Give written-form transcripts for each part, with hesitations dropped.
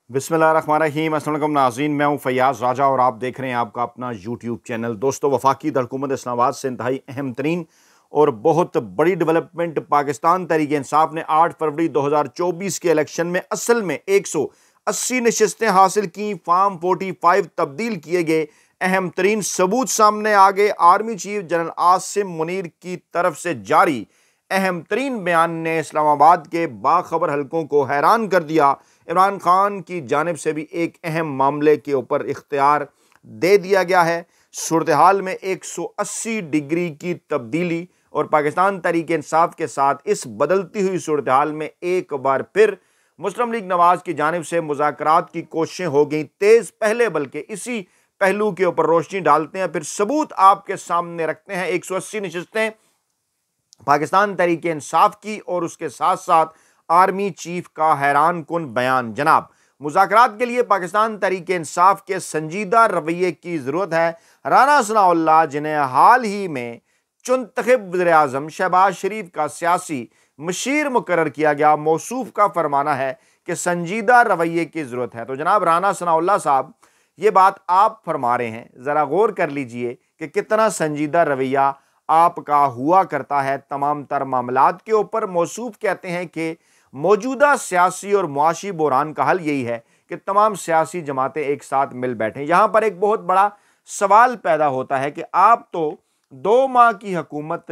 बिस्मिल्लाहिर्रहमानिर्रहीम। अस्सलाम वालेकुम नाज़रीन, मैं हूं फैयाज़ राजा और आप देख रहे हैं आपका अपना यूट्यूब चैनल। दोस्तों, वफाकी हुकूमत इस्लामाबाद से इंतहाई अहम तरीन और बहुत बड़ी डेवलपमेंट पाकिस्तान तहरीक इंसाफ ने 8 फरवरी 2024 के इलेक्शन में असल में 180 नशस्तें हासिल की। फार्म 45 तब्दील किए गए। अहम तरीन सबूत सामने आ गए। Army chief general Asim Munir की तरफ से जारी अहम तरीन बयान ने इस्लामाबाद के बाखबर हलकों को हैरान कर दिया। इमरान खान की जानिब से भी एक अहम मामले के ऊपर इख्तियार दे दिया गया है। सूरत हाल में 180 डिग्री की तब्दीली और पाकिस्तान तहरीक इंसाफ के साथ इस बदलती हुई सूरत हाल में एक बार फिर मुस्लिम लीग नवाज की जानिब से मुज़ाकरात की कोशिशें हो गई तेज। पहले बल्कि इसी पहलू के ऊपर रोशनी डालते हैं, फिर सबूत आपके सामने रखते हैं। 180 नशस्तें पाकिस्तान तहरीक इंसाफ की और उसके साथ साथ आर्मी चीफ का हैरान कुन बयान। जनाब, मुज़ाकरात के लिए पाकिस्तान तहरीक इंसाफ के संजीदा रवैये की ज़रूरत है। राना सनाउल्लाह, जिन्हें हाल ही में चुनतखब वज़ीर-ए-आज़म शहबाज शरीफ का सियासी मशीर मुकर्रर किया गया, मौसूफ का फरमाना है कि संजीदा रवैये की ज़रूरत है। तो जनाब राना सनाउल्लाह साहब, ये बात आप फरमा रहे हैं, ज़रा गौर कर लीजिए कि कितना संजीदा रवैया आपका हुआ करता है तमाम तर मामलात के ऊपर। मौसूफ कहते हैं कि मौजूदा सियासी और मुआशी बहरान का हल यही है कि तमाम सियासी जमातें एक साथ मिल बैठें। यहां पर एक बहुत बड़ा सवाल पैदा होता है कि आप तो 2 माह की हुकूमत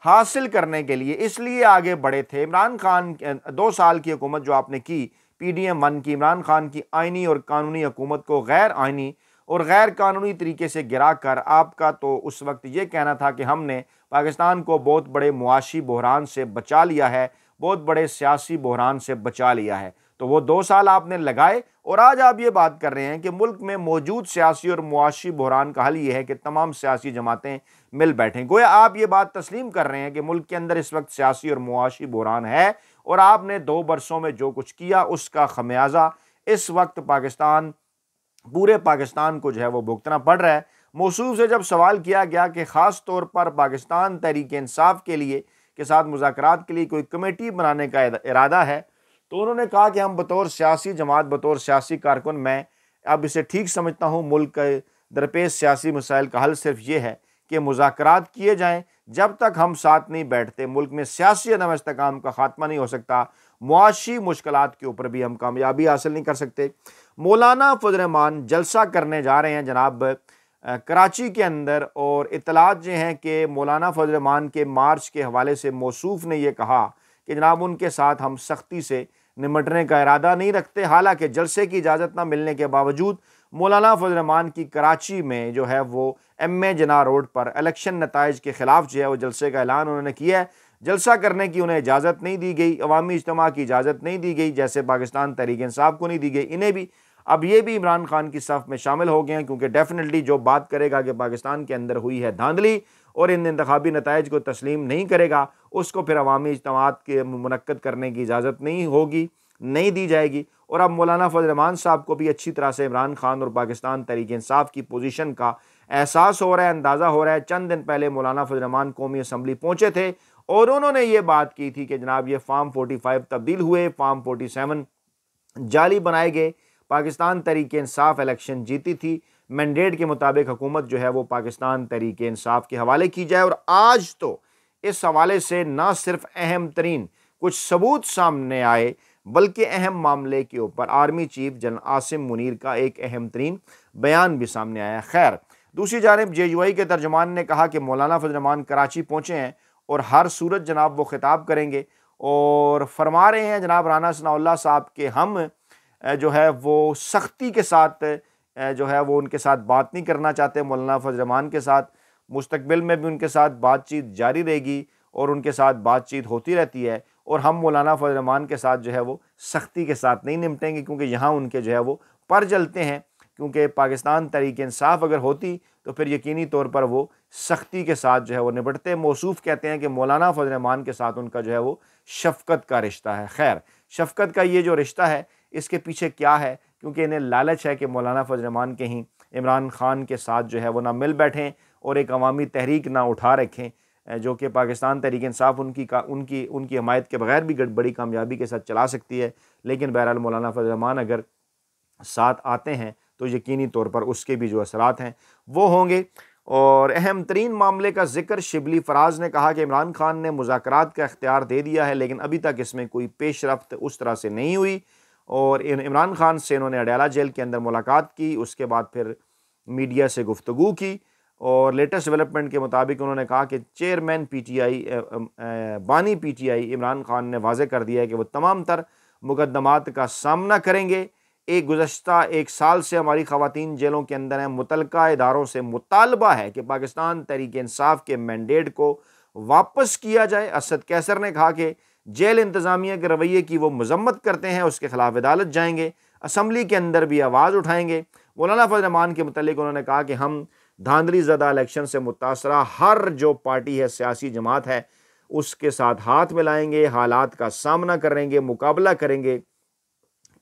हासिल करने के लिए इसलिए आगे बढ़े थे। इमरान खान 2 साल की हुकूमत जो आपने की, PDM-1 की, इमरान खान की आइनी और कानूनी हुकूमत को गैर आइनी और गैर कानूनी तरीके से गिरा कर आपका तो उस वक्त ये कहना था कि हमने पाकिस्तान को बहुत बड़े मुआशी बहरान से बचा लिया है, बहुत बड़े सियासी बहरान से बचा लिया है। तो वो 2 साल आपने लगाए और आज आप ये बात कर रहे हैं कि मुल्क में मौजूद सियासी और मुआशी बहरान का हल ये है कि तमाम सियासी जमातें मिल बैठें। गोया आप ये बात तस्लीम कर रहे हैं कि मुल्क के अंदर इस वक्त सियासी और मुआशी बहरान है और आपने 2 बरसों में जो कुछ किया उसका खमियाजा इस वक्त पूरे पाकिस्तान को जो है वो भुगतना पड़ रहा है। मौसूफ से जब सवाल किया गया कि ख़ास तौर पर पाकिस्तान तहरीक इंसाफ के लिए के साथ मुज़ाकरात के लिए कोई कमेटी बनाने का इरादा है, तो उन्होंने कहा कि हम बतौर सियासी जमात, बतौर सियासी कारकुन, मैं अब इसे ठीक समझता हूँ, मुल्क के दरपेश सियासी मसाइल का हल सिर्फ ये है कि मुज़ाकरात किए जाएँ। जब तक हम साथ नहीं बैठते मुल्क में सियासी अदम इस्तेकाम का खात्मा नहीं हो सकता, मुआशी मुश्किलात के ऊपर भी हम कामयाबी हासिल नहीं कर सकते। मौलाना फजल रहमान जलसा करने जा रहे हैं जनाब कराची के अंदर, और इतलात जो हैं कि मौलाना फजल रहमान के मार्च के हवाले से मौसूफ ने यह कहा कि जनाब उनके साथ हम सख्ती से निमटने का इरादा नहीं रखते। हालांकि जलसे की इजाज़त न मिलने के बावजूद मौलाना फजल रहमान की कराची में जो है वो MA जना रोड पर इलेक्शन नताइज के खिलाफ जो है वो जलसे का ऐलान उन्होंने किया है। जलसा करने की उन्हें इजाज़त नहीं दी गई, अवामी इज्तिमा की इजाज़त नहीं दी गई, जैसे पाकिस्तान तहरीक इंसाफ को नहीं दी गई। इन्हें भी अब ये भी इमरान खान की सफ़ में शामिल हो गए हैं, क्योंकि डेफिनेटली जो बात करेगा कि पाकिस्तान के अंदर हुई है धांधली और इन इंतखाबी नताइज को तस्लीम नहीं करेगा, उसको फिर अवामी इज्तिमात के मुनक्कद करने की इजाज़त नहीं होगी, नहीं दी जाएगी। और अब मौलाना फजल रहमान साहब को भी अच्छी तरह से इमरान खान और पाकिस्तान तहरीक इंसाफ की पोजीशन का एहसास हो रहा है, अंदाज़ा हो रहा है। चंद दिन पहले मौलाना फजल रहमान कौमी असम्बली पहुँचे थे और उन्होंने ये बात की थी कि जनाब ये फार्म 45 तब्दील हुए, फार्म 47 जाली बनाए गए, पाकिस्तान तहरीक इंसाफ इलेक्शन जीती थी, मैंडेट के मुताबिक हुकूमत जो है वो पाकिस्तान तहरीक इंसाफ के हवाले की जाए। और आज तो इस हवाले से ना सिर्फ अहम तरीन कुछ सबूत सामने आए, बल्कि अहम मामले के ऊपर army chief general Asim Munir का एक अहम तरीन बयान भी सामने आया। खैर, दूसरी जानिब JUI के तर्जमान ने कहा कि मौलाना फजल रहमान कराची पहुँचे हैं और हर सूरत जनाब वो खिताब करेंगे और फरमा रहे हैं जनाब राना सनाउल्लाह साहब के हम जो है वो सख्ती के साथ जो है वो उनके साथ बात नहीं करना चाहते। मौलाना फजल रहमान के साथ मुस्तकबिल में भी उनके साथ बातचीत जारी रहेगी और उनके साथ बातचीत होती रहती है, और हम मौलाना फजल रहमान के साथ जो है वो सख्ती के साथ नहीं निपटेंगे, क्योंकि यहाँ उनके जो है वो पर जलते हैं। क्योंकि पाकिस्तान तहरीक इंसाफ अगर होती तो फिर यकीनी तौर पर वो सख्ती के साथ जो है वो निपटते। मौसूफ कहते हैं कि मौलाना फजल रहमान के साथ उनका जो है वो शफ़क़त का रिश्ता है। खैर, शफ़क़त का ये जो रिश्ता है इसके पीछे क्या है, क्योंकि इन्हें लालच है कि मौलाना फजल रहमान कहीं इमरान खान के साथ जो है वो ना मिल बैठें और एक अवामी तहरीक ना उठा रखें, जो कि पाकिस्तान तहरीक इंसाफ उनकी हमायत के बगैर भी बड़ी कामयाबी के साथ चला सकती है। लेकिन बहरहाल मौलाना फजल रहमान अगर साथ आते हैं तो यकीनी तौर पर उसके भी जो असरात हैं वो होंगे। और अहम तरीन मामले का जिक्र शिबली फराज ने कहा कि इमरान खान ने मुज़ाकरात का इख्तियार दे दिया है, लेकिन अभी तक इसमें कोई पेशरफ्त उस तरह से नहीं हुई। और इमरान खान से इन्होंने अडयाला जेल के अंदर मुलाकात की, उसके बाद फिर मीडिया से गुफ्तगू की और लेटेस्ट डेवलपमेंट के मुताबिक उन्होंने कहा कि चेयरमैन PTI बानी PTI इमरान खान ने वाज़े कर दिया है कि वो तमाम तर मुकदमात का सामना करेंगे। गुज़श्ता एक साल से हमारी ख़वातीन जेलों के अंदर हैं। मुतलका इदारों से मुतालबा है कि पाकिस्तान तहरीक इंसाफ के मैंडेट को वापस किया जाए। असद कैसर ने कहा कि जेल इंतज़ामिया के रवैये की वो मजम्मत करते हैं, उसके खिलाफ अदालत जाएंगे, असम्बली के अंदर भी आवाज़ उठाएंगे। मौलाना फजल रहमान के मुतल्लिक उन्होंने कहा कि हम धांधली ज़दा इलेक्शन से मुतासरा हर जो पार्टी है, सियासी जमात है, उसके साथ हाथ मिलाएंगे, हालात का सामना करेंगे, मुकाबला करेंगे,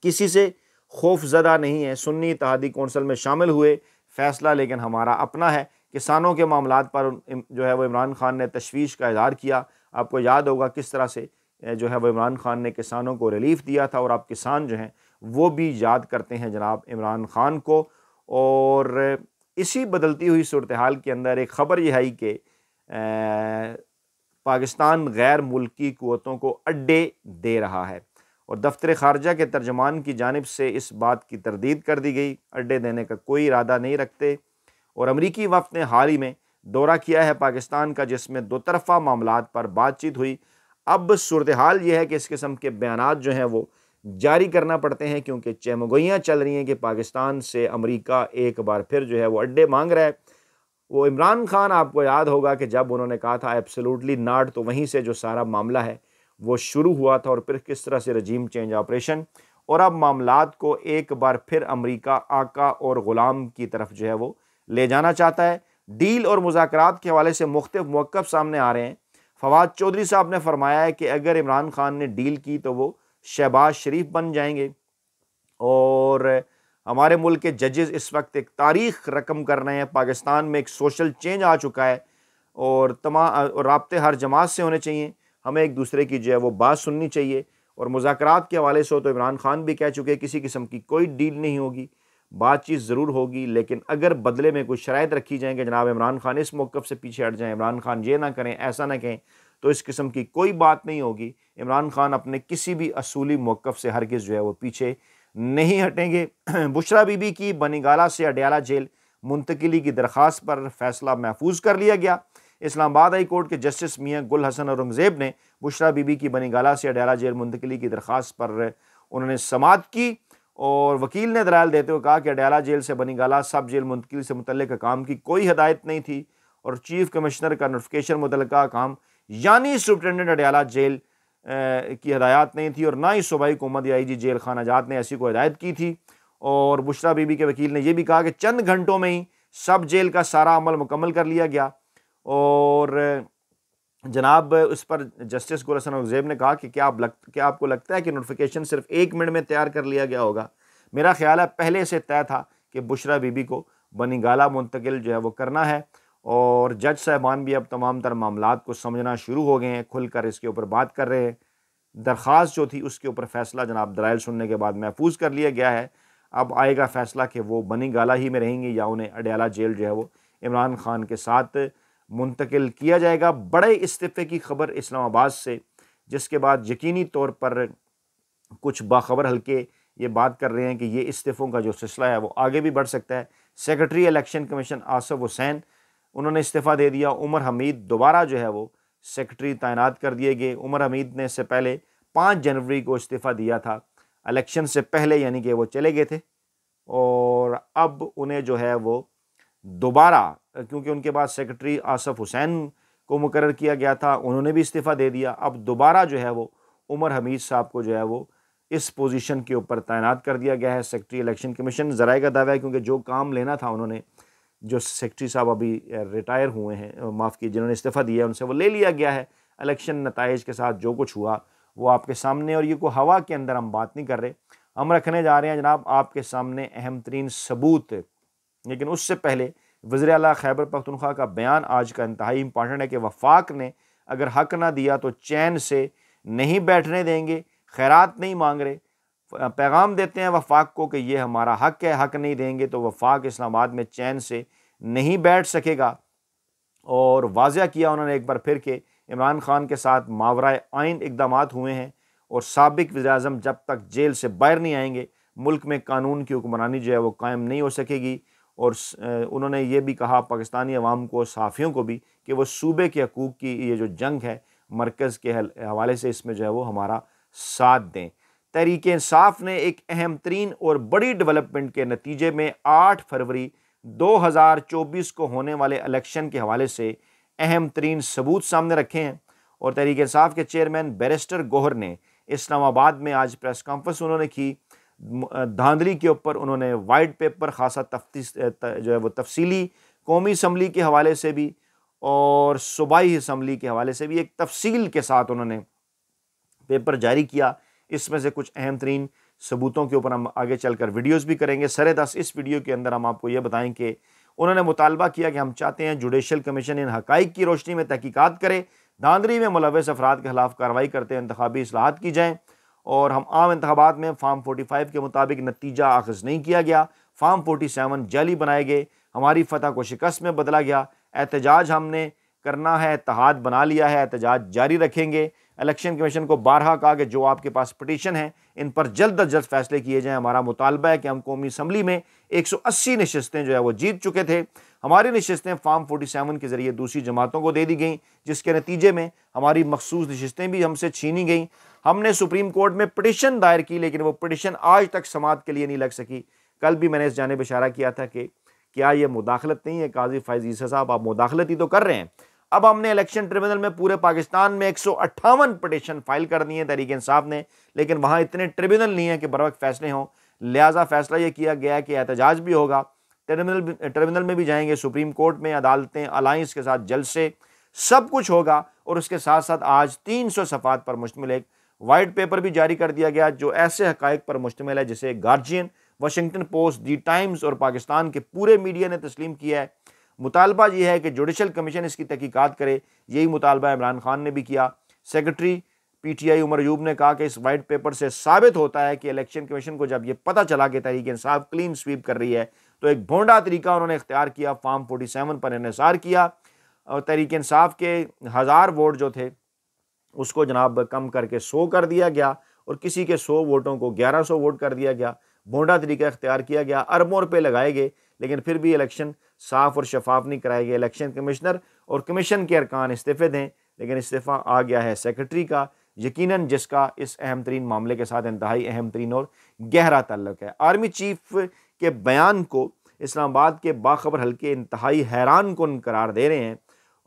किसी से खौफजदा नहीं है। सुन्नी इत्तेहादी कौंसिल में शामिल हुए, फैसला लेकिन हमारा अपना है। किसानों के मामलात पर जो है वो इमरान खान ने तशवीश का इज़हार किया। आपको याद होगा किस तरह से जो है वो इमरान खान ने किसानों को रिलीफ दिया था, और आप किसान जो हैं वो भी याद करते हैं जनाब इमरान खान को। और इसी बदलती हुई सूरत हाल के अंदर एक ख़बर यह आई कि पाकिस्तान गैर मुल्की क़ुव्वतों को अड्डे दे रहा है, और दफ्तर ख़ारजा के तर्जमान की जानिब से इस बात की तरदीद कर दी गई, अड्डे देने का कोई इरादा नहीं रखते। और अमरीकी वफ़द ने हाल ही में दौरा किया है पाकिस्तान का, जिसमें दो तरफ़ा मामलात पर बातचीत हुई। अब सूरत हाल ये है कि इस किस्म के बयानात जो हैं वो जारी करना पड़ते हैं, क्योंकि चहमगोइयाँ चल रही हैं कि पाकिस्तान से अमरीका एक बार फिर जो है वो अड्डे मांग रहा है। वो इमरान खान, आपको याद होगा कि जब उन्होंने कहा था एब्सोल्युटली नॉट, तो वहीं से जो सारा मामला है वो शुरू हुआ था, और फिर किस तरह से रजीम चेंज ऑपरेशन, और अब मामलात को एक बार फिर अमरीका आका और ग़ुलाम की तरफ जो है वो ले जाना चाहता है। डील और मुज़ाकरात के हवाले से मुख्तलिफ मौक़िफ़ सामने आ रहे हैं। फवाद चौधरी साहब ने फरमाया है कि अगर इमरान खान ने डील की तो वो शहबाज शरीफ बन जाएंगे, और हमारे मुल्क के जजेस इस वक्त एक तारीख रकम कर रहे हैं। पाकिस्तान में एक सोशल चेंज आ चुका है, और तमाम राब्ते हर जमात से होने चाहिए, हमें एक दूसरे की जो है वो बात सुननी चाहिए। और मुज़ाकरात के हवाले से तो इमरान खान भी कह चुके हैं किसी किस्म की कोई डील नहीं होगी, बातचीत ज़रूर होगी, लेकिन अगर बदले में कुछ शराइत रखी जाएंगे, जनाब इमरान खान इस मौक़िफ़ से पीछे हट जाएँ, इमरान खान ये ना करें, ऐसा ना कहें, तो इस किस्म की कोई बात नहीं होगी। इमरान खान अपने किसी भी असूली मौक़िफ़ से हरगिज़ जो है वो पीछे नहीं हटेंगे। बुशरा बीबी की बनीगाला से अडयाला जेल मुंतकिली की दरख्वास्त पर फैसला महफूज कर लिया गया। इस्लामाबाद हाई कोर्ट के जस्टिस मियां गुल हसन औरंगज़ेब ने बुशरा बीबी की बनीगाला से अडयाला जेल मुंतकिली की दरख्वास्त पर उन्होंने समाअत की, और वकील ने दलाल देते हुए कहा कि अडयाला जेल से बनीगाला सब जेल मुंतकिली से मुतल्लिक़ काम की कोई हिदायत नहीं थी, और चीफ कमिश्नर का नोटिफिकेशन मुतल्लिक़ा काम यानी सुप्रिटेंडेंट अडयाला जेल की हदायत नहीं थी, और ना ही सूबाई हुकूमत या IG जेल खाना जात ने ऐसी कोई हिदायत की थी। और बुशरा बीबी के वकील ने यह भी कहा कि चंद घंटों में ही सब जेल का सारा अमल मुकम्मल कर लिया गया। और जनाब उस पर जस्टिस गुल हसन औरंगज़ेब ने कहा कि क्या आपको लगता है कि नोटिफिकेशन सिर्फ 1 मिनट में तैयार कर लिया गया होगा? मेरा ख्याल है पहले से तय था कि बुशरा बीबी को बनीगाला मुंतकिल जो है वो करना है, और जज साहबान भी अब तमाम तर मामलात को समझना शुरू हो गए हैं, खुलकर इसके ऊपर बात कर रहे हैं। दरख्वास्त जो थी उसके ऊपर फैसला जनाब दलाइल सुनने के बाद महफूज कर लिया गया है। अब आएगा फैसला कि वो बनीगाला ही में रहेंगे या उन्हें अडयाला जेल जो है वो इमरान खान के साथ मुंतकिल किया जाएगा। बड़े इस्तीफ़े की खबर इस्लामाबाद से, जिसके बाद यकीनी तौर पर कुछ बाखबर हल्के ये बात कर रहे हैं कि ये इस्तीफ़ों का जो सिलसिला है वो आगे भी बढ़ सकता है। Secretary election commission Asif Hussain, उन्होंने इस्तीफ़ा दे दिया। उमर हमीद दोबारा जो है वो सेक्रेटरी तैनात कर दिए गए। उमर हमीद ने इससे पहले 5 जनवरी को इस्तीफ़ा दिया था, इलेक्शन से पहले, यानी कि वो चले गए थे, और अब उन्हें जो है वो दोबारा, क्योंकि उनके बाद सेक्रेटरी आसिफ हुसैन को मुकर्रर किया गया था, उन्होंने भी इस्तीफ़ा दे दिया। अब दोबारा जो है वो उमर हमीद साहब को जो है वो इस पोजीशन के ऊपर तैनात कर दिया गया है सेक्रेटरी इलेक्शन कमीशन। ज़राए का दावा है क्योंकि जो काम लेना था उन्होंने, जो सेक्रेटरी साहब अभी रिटायर हुए हैं, माफ़ कीजिए, जिन्होंने इस्तीफ़ा दिया है, उनसे वो ले लिया गया है। इलेक्शन नताइज के साथ जो कुछ हुआ वो आपके सामने, और ये को हवा के अंदर हम बात नहीं कर रहे, हम रखने जा रहे हैं जनाब आपके सामने अहम तरीन सबूत। लेकिन उससे पहले वज़ीर आला खैबर पख्तूनख्वा का बयान आज का इंतहाई इंपॉर्टेंट है कि वफाक ने अगर हक ना दिया तो चैन से नहीं बैठने देंगे, खैरात नहीं मांग रहे। पैगाम देते हैं वफाक को कि ये हमारा हक है, हक नहीं देंगे तो वफाक इस्लामाबाद में चैन से नहीं बैठ सकेगा। और वाज़ह किया उन्होंने एक बार फिर के इमरान खान के साथ मावराए आइन इक़दामात हुए हैं और साबिक़ वज़ीर-ए-आज़म जब तक जेल से बाहर नहीं आएंगे मुल्क में कानून की हुक्मरानी जो है वो कायम नहीं हो सकेगी। और उन्होंने ये भी कहा पाकिस्तानी अवाम को, सहाफ़ियों को भी, कि वो सूबे के हकूक़ की ये जो जंग है मरकज़ के हवाले से इसमें जो है वो हमारा साथ दें। तहरीक इंसाफ ने एक अहम तरीन और बड़ी डेवलपमेंट के नतीजे में 8 फरवरी 2024 को होने वाले इलेक्शन के हवाले से अहम तरीन सबूत सामने रखे हैं। और तहरीक इंसाफ के चेयरमैन बैरिस्टर गौहर ने इस्लामाबाद में आज प्रेस कॉन्फ्रेंस उन्होंने की। धांधली के ऊपर उन्होंने वाइट पेपर खासा जो है वो तफसीली कौमी असम्बली के हवाले से भी और सूबाई असम्बली के हवाले से भी एक तफसील के साथ उन्होंने पेपर जारी किया। इसमें से कुछ अहम तरीन सबूतों के ऊपर हम आगे चलकर वीडियोस भी करेंगे। सरे-दस इस वीडियो के अंदर हम आपको ये बताएं कि उन्होंने मुतालबा किया कि हम चाहते हैं जुडिशल कमीशन इन हकाइक की रोशनी में तहकीकात करे, धांधली में मुलव्वस अफराद के खिलाफ कार्रवाई करते हुए इंतखाबी इस्लाहात की जाएँ। और हम आम इंतखाबात में फार्म 45 के मुताबिक नतीजा आखिज़ नहीं किया गया, फार्म 47 जाली बनाए गए, हमारी फतह को शिकस्त में बदला गया, एहतजाज हमने करना है, इत्तेहाद बना लिया है, एहतजाज जारी रखेंगे। इलेक्शन कमीशन को बारहा कहा कि जो आपके पास पटिशन है इन पर जल्द अज जल्द फैसले किए जाएँ। हमारा मुतालबा है कि हम कौमी असम्बली में 180 नशस्तें जो है वो जीत चुके थे, हमारी नशस्तें फार्म 47 के ज़रिए दूसरी जमातों को दे दी गई, जिसके नतीजे में हमारी मखसूस नशस्तें भी हमसे छीनी गई। हमने सुप्रीम कोर्ट में पटिशन दायर की लेकिन वो पटिशन आज तक समाअत के लिए नहीं लग सकी। कल भी मैंने इस जानिब इशारा किया था कि क्या ये मुदाखलत नहीं है? काजी फैज़ ईसा साहब, आप मुदाखलत ही तो कर रहे हैं। अब हमने इलेक्शन ट्रिब्यूनल में पूरे पाकिस्तान में 158 पटिशन फाइल कर दी है तहरीक इंसाफ ने, लेकिन वहाँ इतने ट्रिब्यूनल नहीं है कि बर वक्त फैसले हों। लिहाजा फैसला ये किया गया है कि एहतजाज भी होगा, ट्रिब्यूनल में भी जाएंगे, सुप्रीम कोर्ट में, अदालतें, अलाइंस के साथ जलसे, सब कुछ होगा। और उसके साथ साथ आज 300 सफ़ात पर मुश्तमिल एक वाइट पेपर भी जारी कर दिया गया जो ऐसे हकाइक पर मुश्तमिल है जिसे गार्जियन, वाशिंगटन पोस्ट, दी टाइम्स और पाकिस्तान के पूरे मीडिया ने तस्लीम किया है। मुतालबा यह है कि जुडिशल कमीशन इसकी तहकीकात करे। यही मुतालबा इमरान खान ने भी किया। सेक्रेटरी PTI उमर अयूब ने कहा कि इस वाइट पेपर से साबित होता है कि इलेक्शन कमीशन को जब ये पता चला कि तहरीक इंसाफ क्लीन स्वीप कर रही है तो एक भोंडा तरीका उन्होंने इख्तियार किया, फार्म 47 पर इन्हिसार किया और तहरीक इंसाफ के 1000 वोट जो थे उसको जनाब कम करके 100 कर दिया गया और किसी के 100 वोटों को 1100 वोट कर दिया गया। भोंडा तरीका इख्तियार किया गया, अरबों रुपये लगाए गए, लेकिन फिर भी इलेक्शन साफ और शफाफ नहीं कराए गए। इलेक्शन कमिश्नर और कमीशन के अरकान इस्तीफ़े दें, लेकिन इस्तीफ़ा आ गया है सेक्रेटरी का, यकीनन जिसका इस अहम तरीन मामले के साथ इंतहाई अहम तरीन और गहरा ताल्लुक है। आर्मी चीफ के बयान को इस्लामाबाद के बाखबर हल्के इंतहाई हैरान कुन करार दे रहे हैं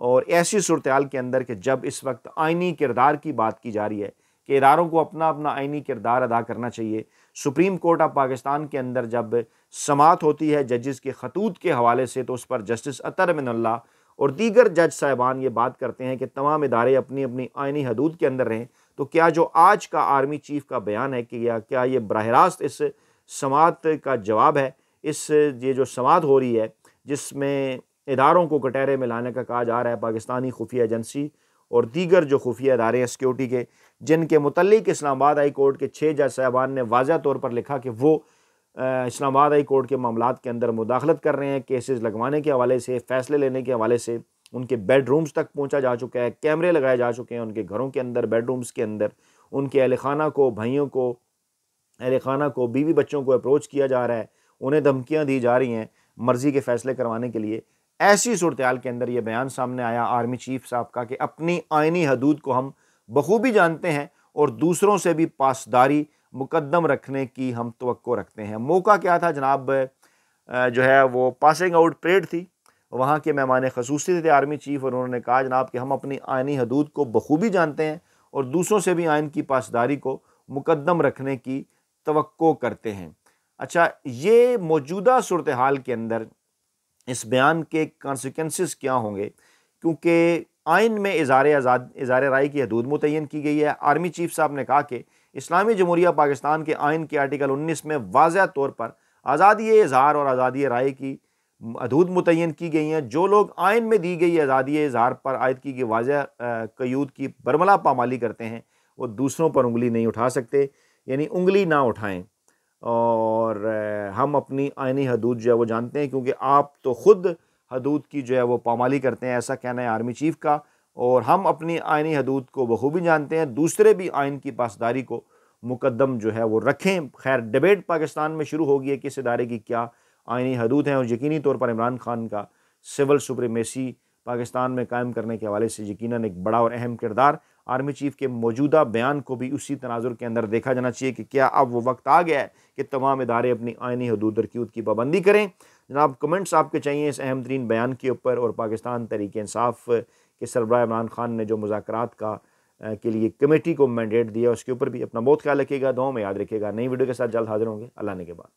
और ऐसी सूरत हाल के अंदर कि जब इस वक्त आइनी किरदार की बात की जा रही है कि इदारों को अपना अपना आइनी किरदार अदा करना चाहिए। सुप्रीम कोर्ट ऑफ पाकिस्तान के अंदर जब समाअत होती है जजेस के खतूत के हवाले से तो उस पर जस्टिस अतर मिनल्ला और दीगर जज साहिबान ये बात करते हैं कि तमाम इदारे अपनी अपनी आइनी हदूद के अंदर रहें। तो क्या जो आज का आर्मी चीफ का बयान है कि क्या ये बराह रास्त इस समाअत का जवाब है? ये जो समाअत हो रही है जिसमें इदारों को कटहरे में लाने का कहा जा रहा है, पाकिस्तानी खुफिया एजेंसी और दीगर जो खुफिया इदारे हैं सिक्योरिटी के, जिनके मुतल्लिक इस्लामाबाद हाई कोर्ट के 6 जज साहिबान ने वाज़ह तौर पर लिखा कि वो इस्लामाबाद हाई कोर्ट के मामलात के अंदर मुदाखलत कर रहे हैं। केसेस लगवाने के हवाले से, फ़ैसले लेने के हवाले से उनके बेडरूम्स तक पहुंचा जा चुका है, कैमरे लगाए जा चुके हैं उनके घरों के अंदर, बेडरूम्स के अंदर। उनके अहल खाना को, भाइयों को, अहल खाना को, बीवी बच्चों को अप्रोच किया जा रहा है, उन्हें धमकियाँ दी जा रही हैं मर्ज़ी के फ़ैसले करवाने के लिए। ऐसी सूरत हाल के अंदर ये बयान सामने आया आर्मी चीफ साहब का कि अपनी आइनी हदूद को हम बखूबी जानते हैं और दूसरों से भी पासदारी मुकद्दम रखने की हम तवक्को रखते हैं। मौका क्या था जनाब? जो है वो पासिंग आउट परेड थी, वहाँ के मेहमान खसूसी थे आर्मी चीफ और उन्होंने कहा जनाब कि हम अपनी आइनी हदूद को बखूबी जानते हैं और दूसरों से भी आइन की पासदारी को मुकद्दम रखने की तवक्को करते हैं। अच्छा, ये मौजूदा सूरत हाल के अंदर इस बयान के कॉन्सिक्वेंसेस क्या होंगे? क्योंकि आइन में इज़हार राय की हदूद मुतय्यन की गई है। आर्मी चीफ साहब ने कहा कि इस्लामी जमहूरिया पाकिस्तान के आइन के आर्टिकल 19 में वाज़ह तौर पर आज़ादी इज़हार और आज़ादी राय की हदूद मुतय्यन की गई हैं। जो लोग आइन में दी गई आज़ादी इज़हार पर आयद की गई वाज़ह क़यूद की बरमला पामाली करते हैं वो दूसरों पर उंगली नहीं उठा सकते। यानी उंगली ना उठाएं। और हम अपनी आइनी हदूद जो है वो जानते हैं, क्योंकि आप तो ख़ुद हदूद की जो है वो पामाली करते हैं, ऐसा कहना है आर्मी चीफ़ का। और हम अपनी आइनी हदूद को बखूबी जानते हैं, दूसरे भी आइन की पासदारी को मुकद्दम जो है वो रखें। खैर, डिबेट पाकिस्तान में शुरू हो गई है कि इस इदारे की क्या आइनी हदूद हैं, और यकीनी तौर पर इमरान खान का सिविल सुप्रीमेसी पाकिस्तान में कायम करने के हवाले से यकीनन एक बड़ा और अहम किरदार। आर्मी चीफ़ के मौजूदा बयान को भी उसी तनाजुर के अंदर देखा जाना चाहिए कि क्या अब वो वक्त आ गया है कि तमाम इदारे अपनी आइनी हदूद रकीद की पाबंदी करें। जनाब, कमेंट्स आपके चाहिए इस अहम तरीन बयान के ऊपर, और पाकिस्तान तहरीक इंसाफ के सरबराह इमरान खान ने जो मुज़ाकरात के लिए कमेटी को मैंडेट दिया उसके ऊपर भी अपना बहुत ख्याल रखिएगा, दुआ में याद रखिएगा। नई वीडियो के साथ जल्द हाजिर होंगे। अल्लाह ने के बाद।